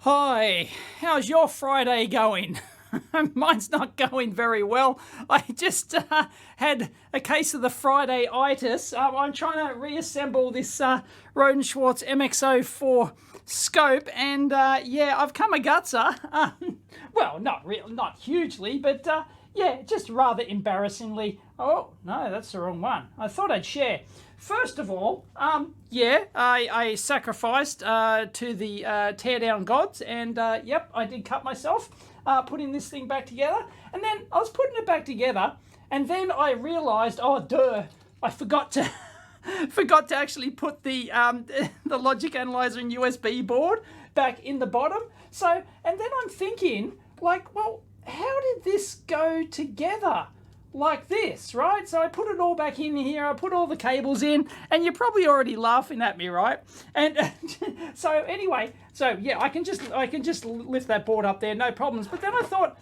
Hi, how's your Friday going? Mine's not going very well. I just had a case of the Friday-itis. I'm trying to reassemble this Rohde Schwarz MXO4 scope, and yeah, I've come a gutser. Well, not hugely, but yeah, just rather embarrassingly. Oh, no, that's the wrong one. I thought I'd share. First of all, yeah, I sacrificed to the teardown gods, and yep, I did cut myself putting this thing back together. And then I was putting it back together, and then I realised, oh, duh, I forgot to actually put the logic analyzer and USB board back in the bottom. So, and then I'm thinking, like, well, how did this go together? Like this, right? So I put it all back in here, I put all the cables in, and you're probably already laughing at me, right? And so anyway, so yeah, I can just lift that board up there, no problems. But then I thought,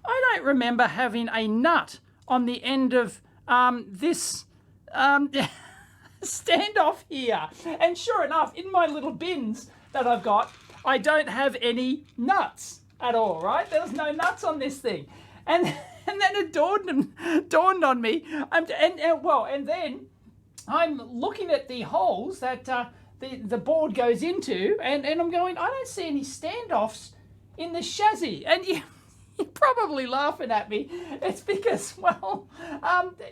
I don't remember having a nut on the end of this standoff here. And sure enough, in my little bins that I've got, I don't have any nuts at all, right? There's no nuts on this thing. And then it dawned on me, and then I'm looking at the holes that the board goes into, and I'm going, I don't see any standoffs in the chassis. And you're probably laughing at me. It's because, well,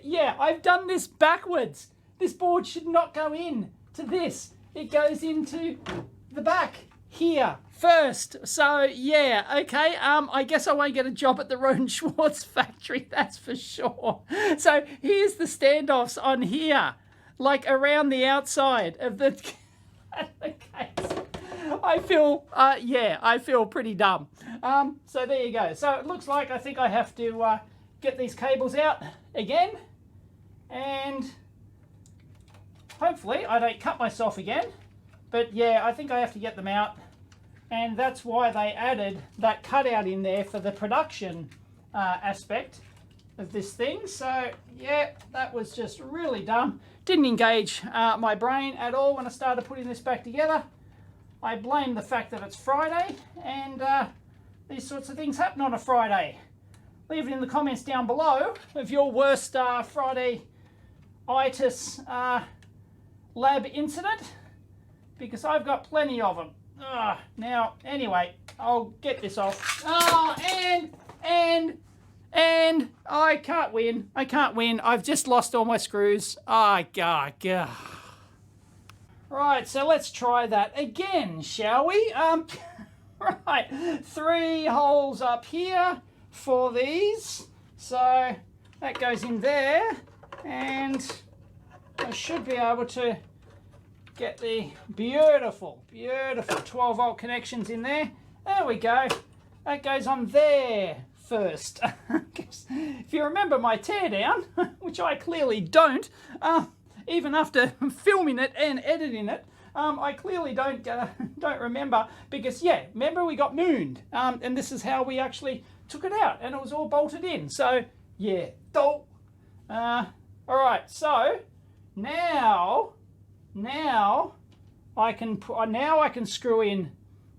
yeah, I've done this backwards. This board should not go in to this. It goes into the back here first. So yeah, okay, I guess I won't get a job at the Rohde Schwarz factory, that's for sure. So here's the standoffs on here, like around the outside of the case. I feel, yeah, I feel pretty dumb. So there you go. So it looks like I think I have to get these cables out again, and hopefully I don't cut myself again. But yeah, I think I have to get them out, and that's why they added that cutout in there for the production aspect of this thing. So yeah, that was just really dumb. Didn't engage my brain at all when I started putting this back together. I blame the fact that it's Friday, and these sorts of things happen on a Friday. Leave it in the comments down below of your worst Friday-itis lab incident, because I've got plenty of them. Now, anyway, I'll get this off. Oh, and I can't win. I can't win. I've just lost all my screws. Oh, God. Right, so let's try that again, shall we? Right, 3 holes up here for these. So that goes in there, and I should be able to get the beautiful 12-volt connections in there. There we go. That goes on there first. If you remember my teardown, which I clearly don't, even after filming it and editing it, I clearly don't remember, because yeah, remember we got mooned, and this is how we actually took it out, and it was all bolted in. So yeah, all right. So now I can screw in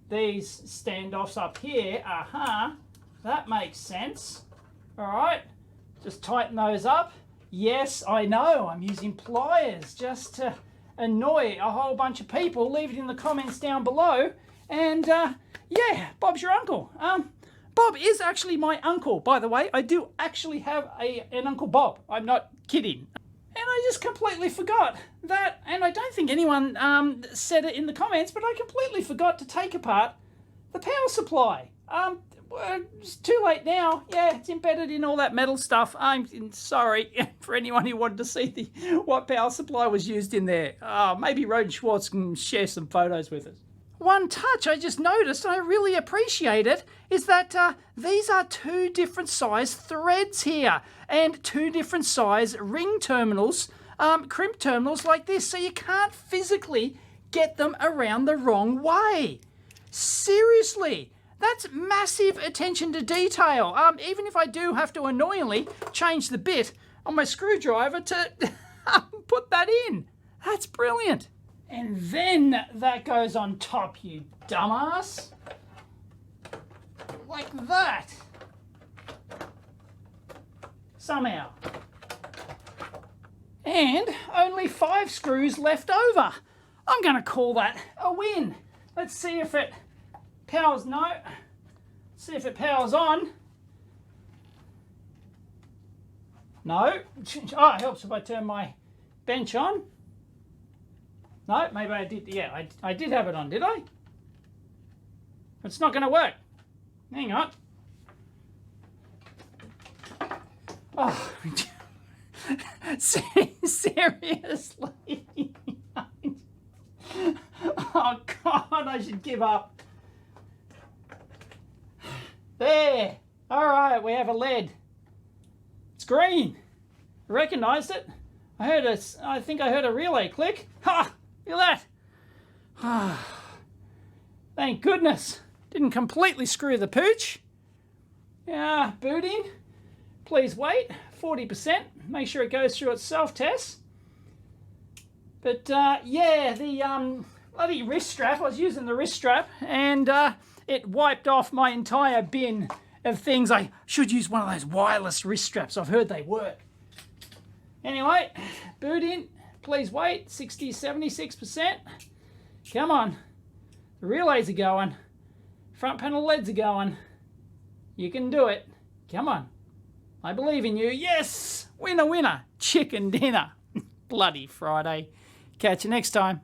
these standoffs up here. That makes sense. All right, just tighten those up. Yes, I know, I'm using pliers just to annoy a whole bunch of people. Leave it in the comments down below. And yeah, Bob's your uncle. Bob is actually my uncle, by the way. I do actually have an Uncle Bob. I'm not kidding. And I just completely forgot that, and I don't think anyone said it in the comments, but I completely forgot to take apart the power supply. It's too late now. Yeah, it's embedded in all that metal stuff. I'm sorry for anyone who wanted to see what power supply was used in there. Maybe Rohde Schwarz can share some photos with us. One touch I just noticed, and I really appreciate it, is that these are 2 different size threads here, and 2 different size ring terminals, crimp terminals like this, so you can't physically get them around the wrong way. Seriously, that's massive attention to detail. Even if I do have to annoyingly change the bit on my screwdriver to put that in. That's brilliant. And then that goes on top, you dumbass. like that. Somehow. And only 5 screws left over. I'm going to call that a win. Let's see if it powers. No. See if it powers on. No. Oh, it helps if I turn my bench on. No, maybe I did. Yeah, I did have it on, did I? It's not going to work. Hang on. Oh, seriously? Oh, God, I should give up. There. All right, we have a lead. It's green. I recognised it. I think I heard a relay click. Ha! Feel that? Thank goodness. Didn't completely screw the pooch. Yeah, boot in. Please wait. 40%. Make sure it goes through its self-test. But yeah, the bloody wrist strap. I was using the wrist strap, and it wiped off my entire bin of things. I should use one of those wireless wrist straps. I've heard they work. Anyway, boot in. Please wait. 60, 76%. Come on. The relays are going. Front panel LEDs are going. You can do it. Come on. I believe in you. Yes! Winner, winner. Chicken dinner. Bloody Friday. Catch you next time.